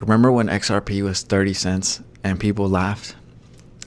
Remember when XRP was 30 cents and people laughed?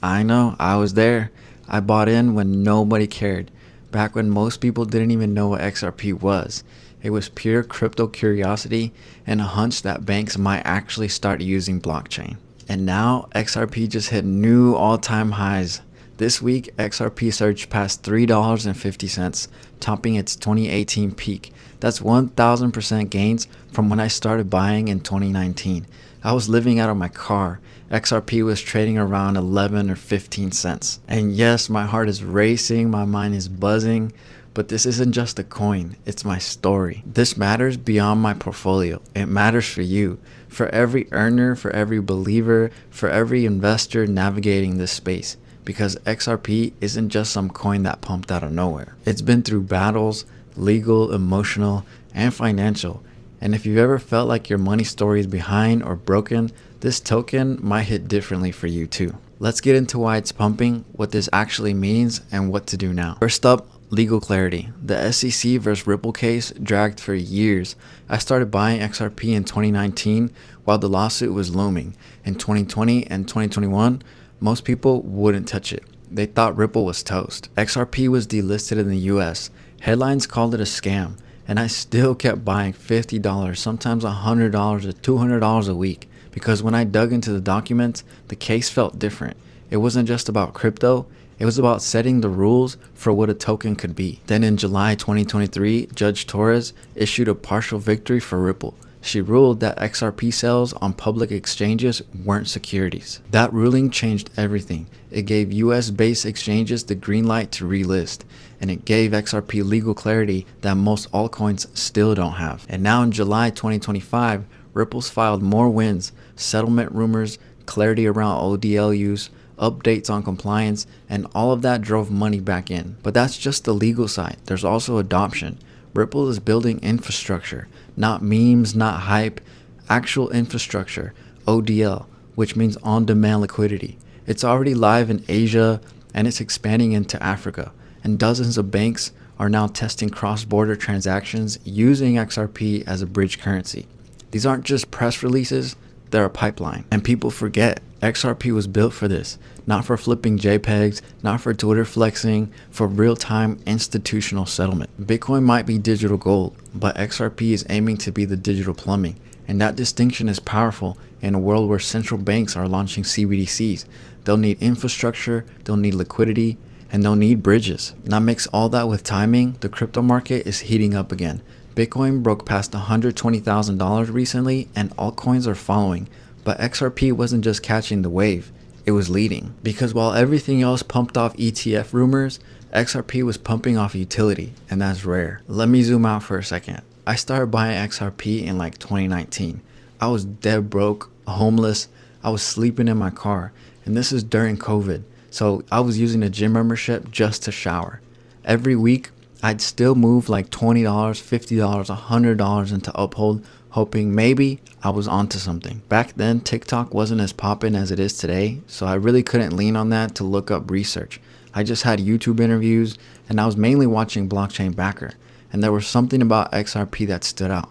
I know, I was there. I bought in when nobody cared, back when most people didn't even know what XRP was. It was pure crypto curiosity and a hunch that banks might actually start using blockchain. And now XRP just hit new all-time highs. This week, XRP surged past $3.50, topping its 2018 peak. That's 1,000% gains from when I started buying in 2019. I was living out of my car. XRP was trading around 11 or 15 cents. And yes, my heart is racing, my mind is buzzing, but this isn't just a coin, it's my story. This matters beyond my portfolio. It matters for you, for every earner, for every believer, for every investor navigating this space. Because XRP isn't just some coin that pumped out of nowhere. It's been through battles, legal, emotional, and financial. And if you've ever felt like your money story is behind or broken, this token might hit differently for you too. Let's get into why it's pumping, what this actually means, and what to do now. First up, legal clarity. The SEC versus Ripple case dragged for years. I started buying XRP in 2019 while the lawsuit was looming. In 2020 and 2021, most people wouldn't touch it. They thought Ripple was toast. XRP was delisted in the US. Headlines called it a scam, and I still kept buying $50, sometimes $100 to $200 a week, because when I dug into the documents, the case felt different. It wasn't just about crypto, it was about setting the rules for what a token could be. Then in July 2023, Judge Torres issued a partial victory for Ripple. She ruled that XRP sales on public exchanges weren't securities. That ruling changed everything. It gave US-based exchanges the green light to relist, and it gave XRP legal clarity that most altcoins still don't have. And now in July 2025, Ripple's filed more wins, settlement rumors, clarity around ODL use, updates on compliance, and all of that drove money back in. But that's just the legal side. There's also adoption. Ripple is building infrastructure, not memes, not hype, actual infrastructure, ODL, which means on-demand liquidity. It's already live in Asia and it's expanding into Africa. And dozens of banks are now testing cross-border transactions using XRP as a bridge currency. These aren't just press releases, they're a pipeline. And people forget, XRP was built for this, not for flipping JPEGs, not for Twitter flexing, for real-time institutional settlement. Bitcoin might be digital gold, but XRP is aiming to be the digital plumbing. And that distinction is powerful in a world where central banks are launching CBDCs. They'll need infrastructure, they'll need liquidity, and they'll need bridges. Now mix all that with timing, the crypto market is heating up again. Bitcoin broke past $120,000 recently and altcoins are following. But XRP wasn't just catching the wave, it was leading. Because while everything else pumped off ETF rumors, XRP was pumping off utility, and that's rare. Let me zoom out for a second. I started buying XRP in like 2019. I was dead broke, homeless, I was sleeping in my car, and this is during COVID. So I was using a gym membership just to shower. Every week, I'd still move like $20, $50, $100 into Uphold, hoping maybe I was onto something. Back then, TikTok wasn't as poppin' as it is today, so I really couldn't lean on that to look up research. I just had YouTube interviews, and I was mainly watching Blockchain Backer, and there was something about XRP that stood out.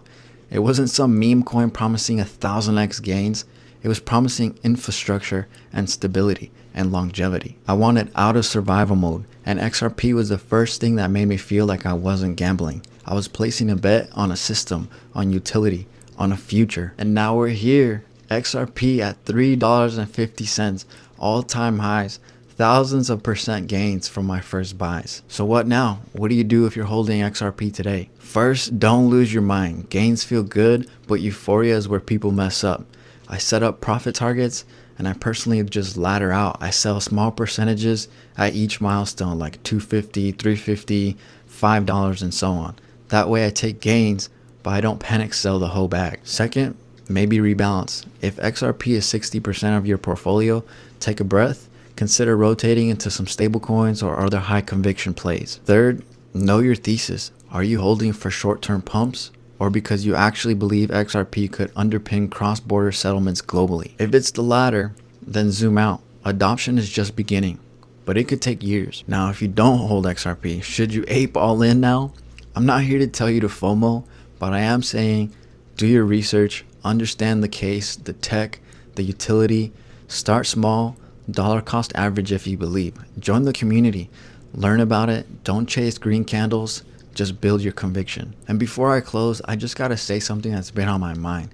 It wasn't some meme coin promising 1,000x gains, it was promising infrastructure and stability and longevity. I wanted out of survival mode, and XRP was the first thing that made me feel like I wasn't gambling. I was placing a bet on a system, on utility, on a future. And now we're here. XRP at $3.50, all-time highs, thousands of percent gains from my first buys. So what now? What do you do if you're holding XRP today? First, don't lose your mind. Gains feel good, but euphoria is where people mess up. I set up profit targets and I personally just ladder out. I sell small percentages at each milestone, like $2.50, $3.50, $5, and so on. That way I take gains, but I don't panic sell the whole bag. Second, maybe rebalance. If XRP is 60% of your portfolio, take a breath. Consider rotating into some stablecoins or other high conviction plays. Third, know your thesis. Are you holding for short-term pumps, or because you actually believe XRP could underpin cross-border settlements globally? If it's the latter, then zoom out. Adoption is just beginning, but it could take years. Now, if you don't hold XRP, should you ape all in now? I'm not here to tell you to FOMO, but I am saying Do your research, understand the case, the tech, the utility. Start small, dollar cost average if you believe. Join the community, learn about it, don't chase green candles, just build your conviction. And before I close, I just gotta say something that's been on my mind.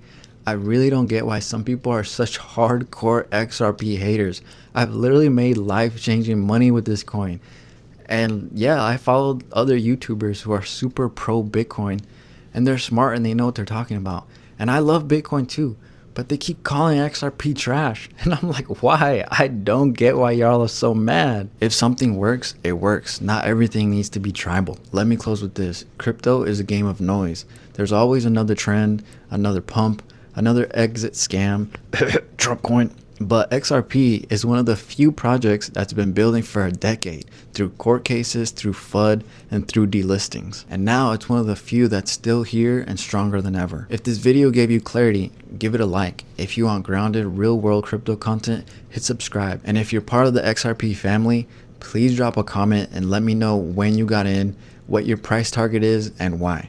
I really don't get why some people are such hardcore XRP haters. I've literally made life-changing money with this coin. And yeah, I followed other YouTubers who are super pro Bitcoin, and they're smart and they know what they're talking about. And I love Bitcoin too, but they keep calling XRP trash. And I'm like, why? I don't get why y'all are so mad. If something works, it works. Not everything needs to be tribal. Let me close with this. Crypto is a game of noise. There's always another trend, another pump, another exit scam, Trump coin. But XRP is one of the few projects that's been building for a decade, through court cases, through FUD, and through delistings. And now it's one of the few that's still here and stronger than ever. If this video gave you clarity, give it a like. If you want grounded, real-world crypto content, hit subscribe. And if you're part of the XRP family, please drop a comment and let me know when you got in, what your price target is, and why.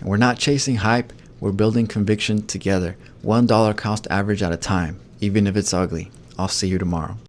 And we're not chasing hype, we're building conviction together, $1 cost average at a time. Even if it's ugly. I'll see you tomorrow.